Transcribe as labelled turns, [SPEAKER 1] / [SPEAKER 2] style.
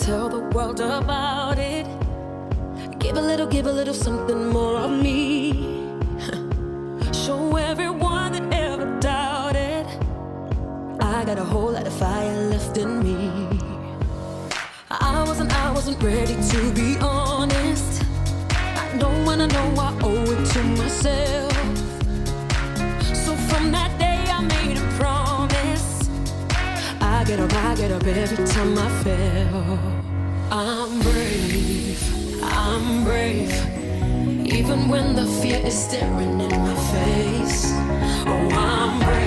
[SPEAKER 1] tell the world about it. Give a little something more of me. Show everyone that ever doubted I got a whole lot of fire left in me. I wasn't ready to be honest. I know when I know I owe it to myself. So from that day I made a promise. I get up every time I fail. I'm brave, even when the fear is staring in my face. Oh, I'm brave.